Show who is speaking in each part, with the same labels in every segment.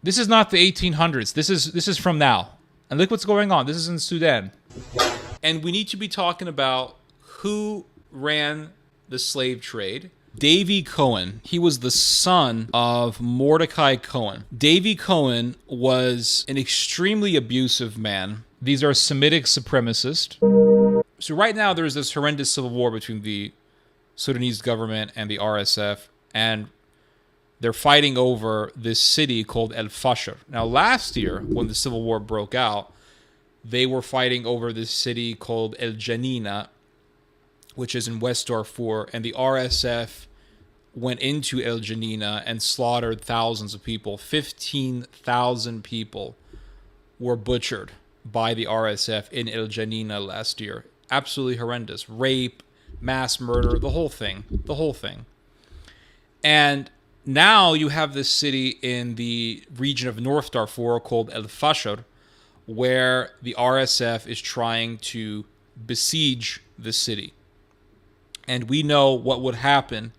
Speaker 1: This is not the 1800s. This is from now. And look what's going on. This is in Sudan. And we need to be talking about who ran the slave trade. Davy Cohen. He was the son of Mordecai Cohen. Davy Cohen was an extremely abusive man. These are Semitic supremacists. So right now there's this horrendous civil war between the Sudanese government and the RSF, and they're fighting over this city called El Fasher. Now last year, when the civil war broke out, they were fighting over this city called El Janina, which is in West Darfur, and the RSF went into El Janina and slaughtered thousands of people. 15,000 people were butchered by the RSF in El Janina last year. Absolutely horrendous. Rape, mass murder, the whole thing. The whole thing. And now you have this city in the region of North Darfur called El Fasher, where the RSF is trying to besiege the city. And we know what would happen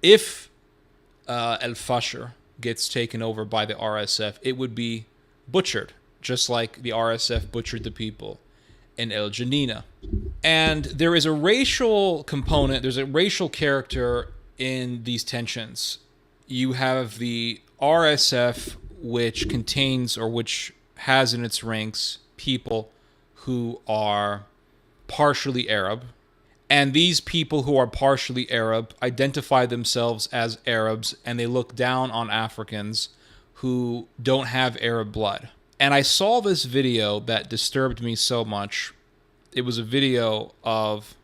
Speaker 1: if El Fasher gets taken over by the RSF. It would be butchered, just like the RSF butchered the people in El Janina. And there is a racial component, there's a racial character in these tensions. You have the RSF, which contains, or which has in its ranks, people who are partially Arab. And these people who are partially Arab identify themselves as Arabs, and they look down on Africans who don't have Arab blood. And I saw this video that disturbed me so much. It was a video of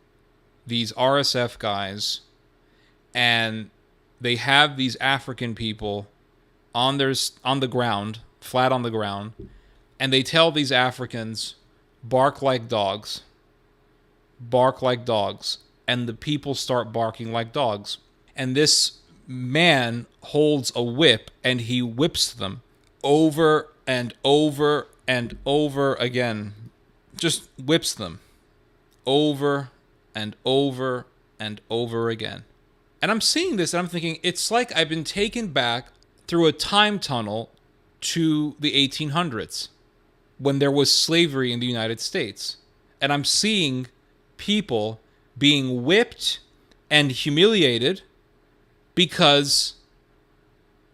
Speaker 1: these RSF guys, and they have these African people on the ground, flat on the ground, and they tell these Africans, bark like dogs. Bark like dogs. And the people start barking like dogs. And this man holds a whip, and he whips them over and over and over again. Just whips them over and over and over again. And I'm seeing this and I'm thinking, it's like I've been taken back through a time tunnel to the 1800s when there was slavery in the United States. And I'm seeing people being whipped and humiliated because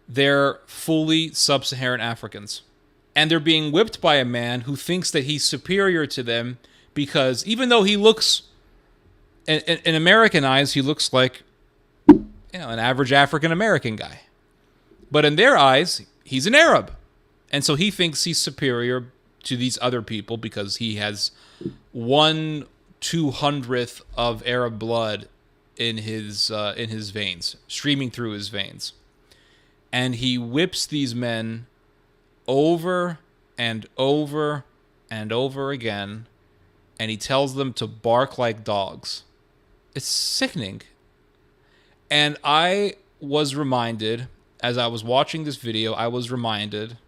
Speaker 1: they're fully sub-Saharan Africans. And they're being whipped by a man who thinks that he's superior to them because even though he looks, in American eyes, he looks like an average African-American guy. But in their eyes, he's an Arab. And so he thinks he's superior to these other people because he has 1/200th of Arab blood in his veins, streaming through his veins. And he whips these men over and over and over again, and he tells them to bark like dogs. It's sickening. And I was reminded, as I was watching this video, I was reminded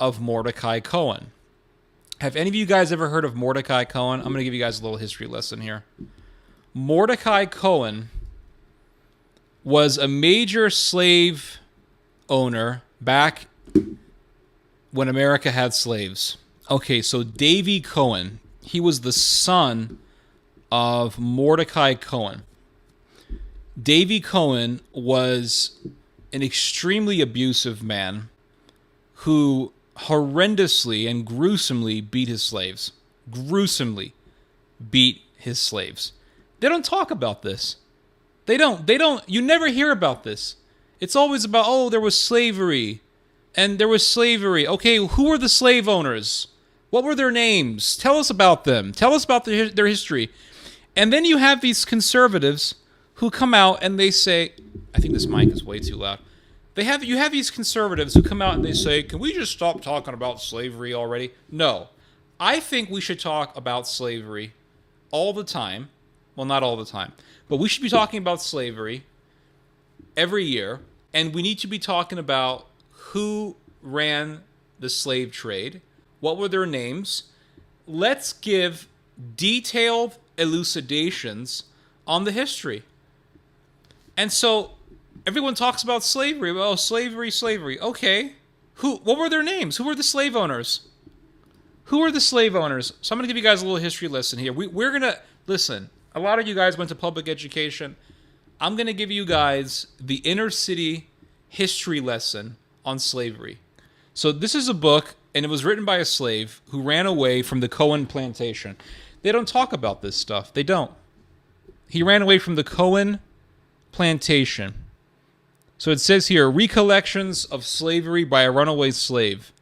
Speaker 1: of Mordecai Cohen. Have any of you guys ever heard of Mordecai Cohen? I'm going to give you guys a little history lesson here. Mordecai Cohen was a major slave owner back when America had slaves. Okay, so Davy Cohen, he was the son of Mordecai Cohen. Davy Cohen was an extremely abusive man who horrendously and gruesomely beat his slaves. Gruesomely beat his slaves. They don't talk about this. They don't. You never hear about this. It's always about, oh, there was slavery. And there was slavery. Okay, who were the slave owners? What were their names? Tell us about them. Tell us about their history. And then you have these conservatives who come out and they say, I think this mic is way too loud. You have these conservatives who come out and they say, can we just stop talking about slavery already? No. I think we should talk about slavery all the time. Well, not all the time. But we should be talking about slavery every year. And we need to be talking about who ran the slave trade. What were their names? Let's give detailed elucidations on the history. And so everyone talks about slavery. Oh, slavery. Okay. What were their names? Who were the slave owners? Who are the slave owners? So I'm going to give you guys a little history lesson here. We're going to, listen, a lot of you guys went to public education. I'm going to give you guys the inner city history lesson on slavery. So this is a book, and it was written by a slave who ran away from the Cohen plantation. They don't talk about this stuff. They don't. He ran away from the Cohen plantation. So it says here, Recollections of Slavery by a Runaway Slave.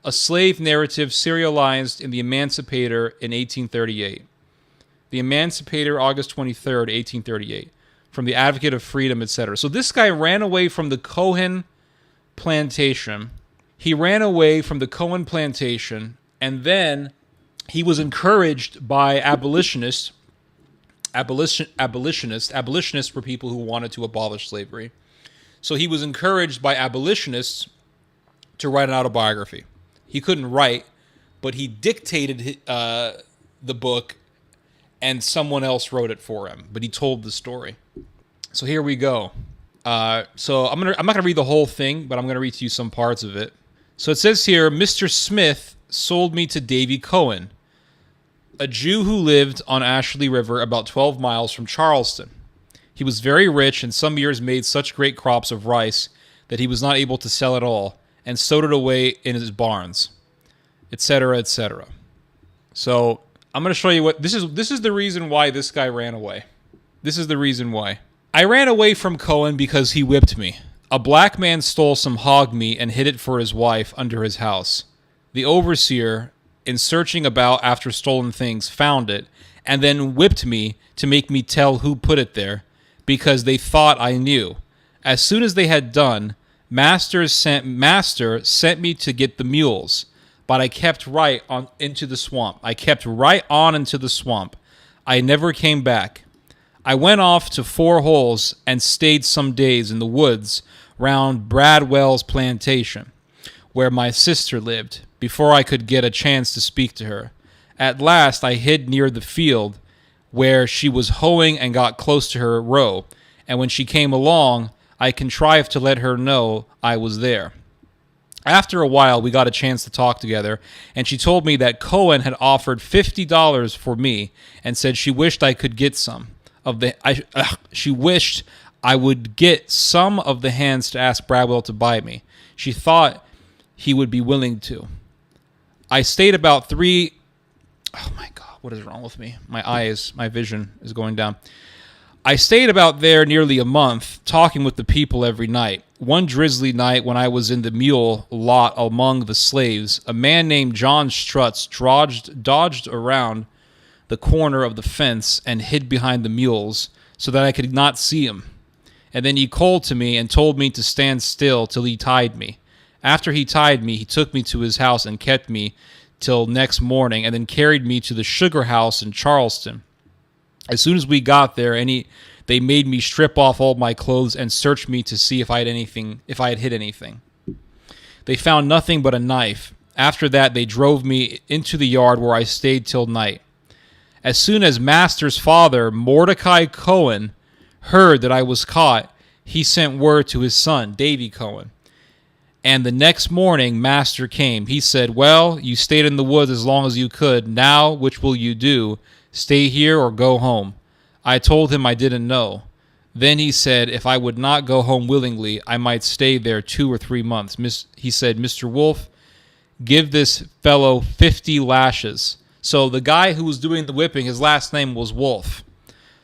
Speaker 1: A slave narrative serialized in The Emancipator in 1838. The Emancipator, August 23rd, 1838. From the Advocate of Freedom, etc. So this guy ran away from the Cohen plantation. He ran away from the Cohen plantation, and then he was encouraged by abolitionists. Abolitionists were people who wanted to abolish slavery. So he was encouraged by abolitionists to write an autobiography. He couldn't write, but he dictated the book, and someone else wrote it for him. But he told the story. So here we go. So I'm not gonna read the whole thing, but I'm gonna read to you some parts of it. So it says here, Mr. Smith sold me to Davy Cohen, a Jew who lived on Ashley River about 12 miles from Charleston. He was very rich and some years made such great crops of rice that he was not able to sell it all and stowed it away in his barns, etc., etc. So I'm going to show you what this is the reason why this guy ran away. This is the reason why. I ran away from Cohen because he whipped me. A black man stole some hog meat and hid it for his wife under his house. The overseer, in searching about after stolen things, found it and then whipped me to make me tell who put it there because they thought I knew. As soon as they had done, Master sent me to get the mules, but I kept right on into the swamp. I kept right on into the swamp. I never came back. I went off to Four Holes and stayed some days in the woods round Bradwell's plantation, where my sister lived, before I could get a chance to speak to her. At last I hid near the field where she was hoeing and got close to her row, and when she came along, I contrived to let her know I was there. After a while, we got a chance to talk together, and she told me that Cohen had offered $50 for me and said she wished I could get some of the. She wished I would get some of the hands to ask Bradwell to buy me. She thought he would be willing to. I stayed about 3. Oh my God, what is wrong with me? My vision is going down. I stayed about there nearly a month, talking with the people every night. One drizzly night when I was in the mule lot among the slaves, a man named John Struts dodged around the corner of the fence and hid behind the mules so that I could not see him. And then he called to me and told me to stand still till he tied me. After he tied me, he took me to his house and kept me till next morning, and then carried me to the sugar house in Charleston. As soon as we got there, they made me strip off all my clothes and search me to see if I had hid anything. They found nothing but a knife. After that, they drove me into the yard where I stayed till night. As soon as Master's father, Mordecai Cohen, heard that I was caught, he sent word to his son, Davy Cohen. And the next morning, Master came. He said, "Well, you stayed in the woods as long as you could. Now, which will you do? Stay here or go home?" I told him I didn't know. Then he said if I would not go home willingly, I might stay there 2 or 3 months. He said, "Mr. Wolf, give this fellow 50 lashes." So the guy who was doing the whipping, his last name was Wolf.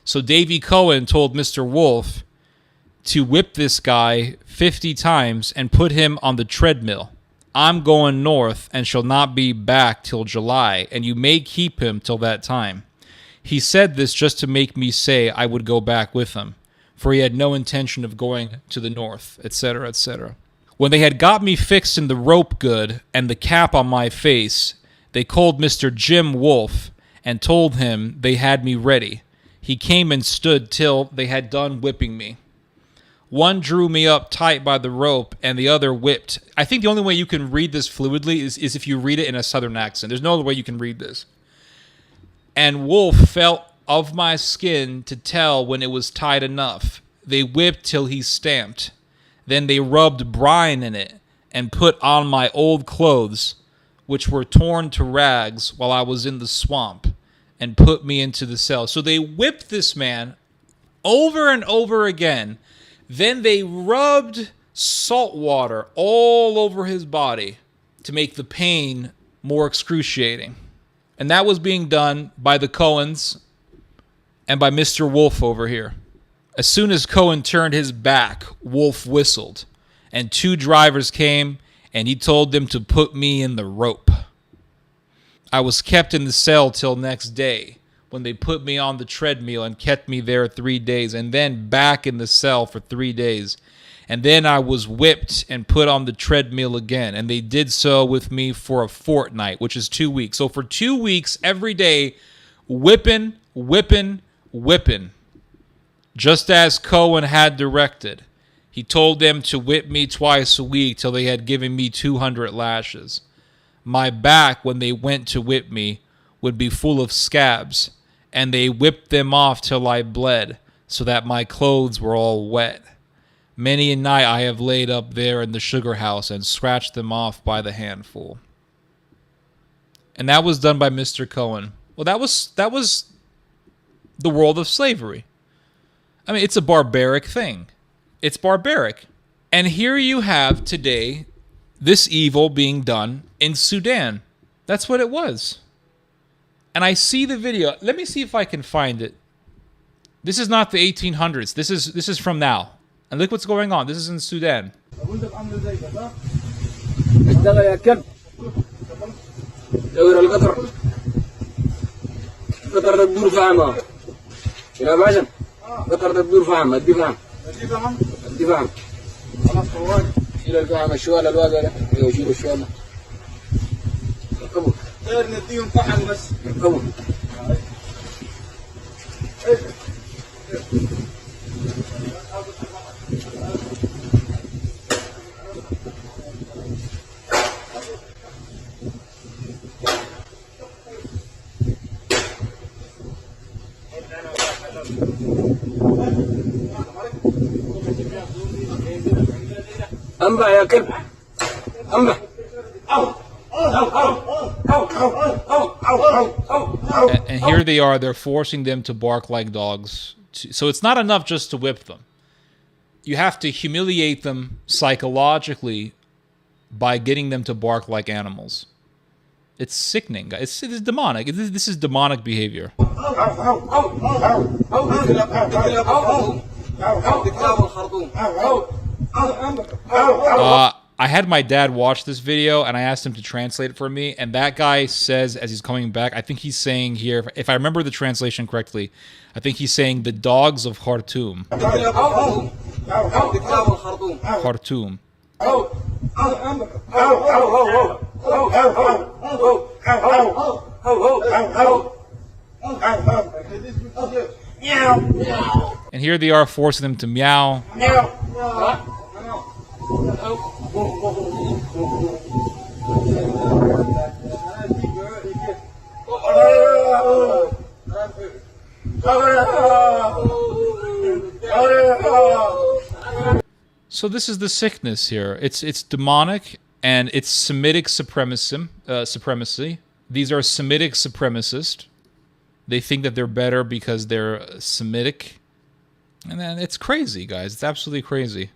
Speaker 1: So Davy Cohen told Mr. Wolf to whip this guy 50 times and put him on the treadmill. "I'm going north and shall not be back till July, and you may keep him till that time." He said this just to make me say I would go back with him, for he had no intention of going to the north, etc., etc. When they had got me fixed in the rope good and the cap on my face, they called Mr. Jim Wolf and told him they had me ready. He came and stood till they had done whipping me. One drew me up tight by the rope, and the other whipped. I think the only way you can read this fluidly is if you read it in a southern accent. There's no other way you can read this. And Wolf felt of my skin to tell when it was tight enough. They whipped till he stamped. Then they rubbed brine in it, and put on my old clothes, which were torn to rags while I was in the swamp, and put me into the cell. So they whipped this man over and over again. Then they rubbed salt water all over his body to make the pain more excruciating. And that was being done by the Cohens and by Mr. Wolf over here. As soon as Cohen turned his back, Wolf whistled, and 2 drivers came, and he told them to put me in the rope. I was kept in the cell till next day, when they put me on the treadmill and kept me there 3 days, and then back in the cell for 3 days. And then I was whipped and put on the treadmill again, and they did so with me for a fortnight, which is 2 weeks. So for 2 weeks, every day, whipping, just as Cohen had directed. He told them to whip me twice a week till they had given me 200 lashes. My back, when they went to whip me, would be full of scabs, and they whipped them off till I bled, so that my clothes were all wet. Many a night I have laid up there in the sugar house and scratched them off by the handful. And that was done by Mr. Cohen. Well, that was the world of slavery. I mean, it's a barbaric thing. It's barbaric. And here you have today this evil being done in Sudan. That's what it was. And I see the video. Let me see if I can find it. This is not the 1800s. This is from now. And look what's going on. This is in Sudan.
Speaker 2: أنبا يا كلب أنبا
Speaker 1: And here they are, they're forcing them to bark like dogs. So it's not enough just to whip them. You have to humiliate them psychologically by getting them to bark like animals. It's sickening, guys. It's demonic. This is demonic behavior. I had my dad watch this video, and I asked him to translate it for me, and that guy says, as he's coming back, I think he's saying here, if I remember the translation correctly, I think he's saying the dogs of Khartoum. Khartoum. And here they are forcing them to meow. So this is the sickness here. It's demonic, and it's Semitic supremacy. These are Semitic supremacists. They think that they're better because they're Semitic. And then it's crazy, guys. It's absolutely crazy.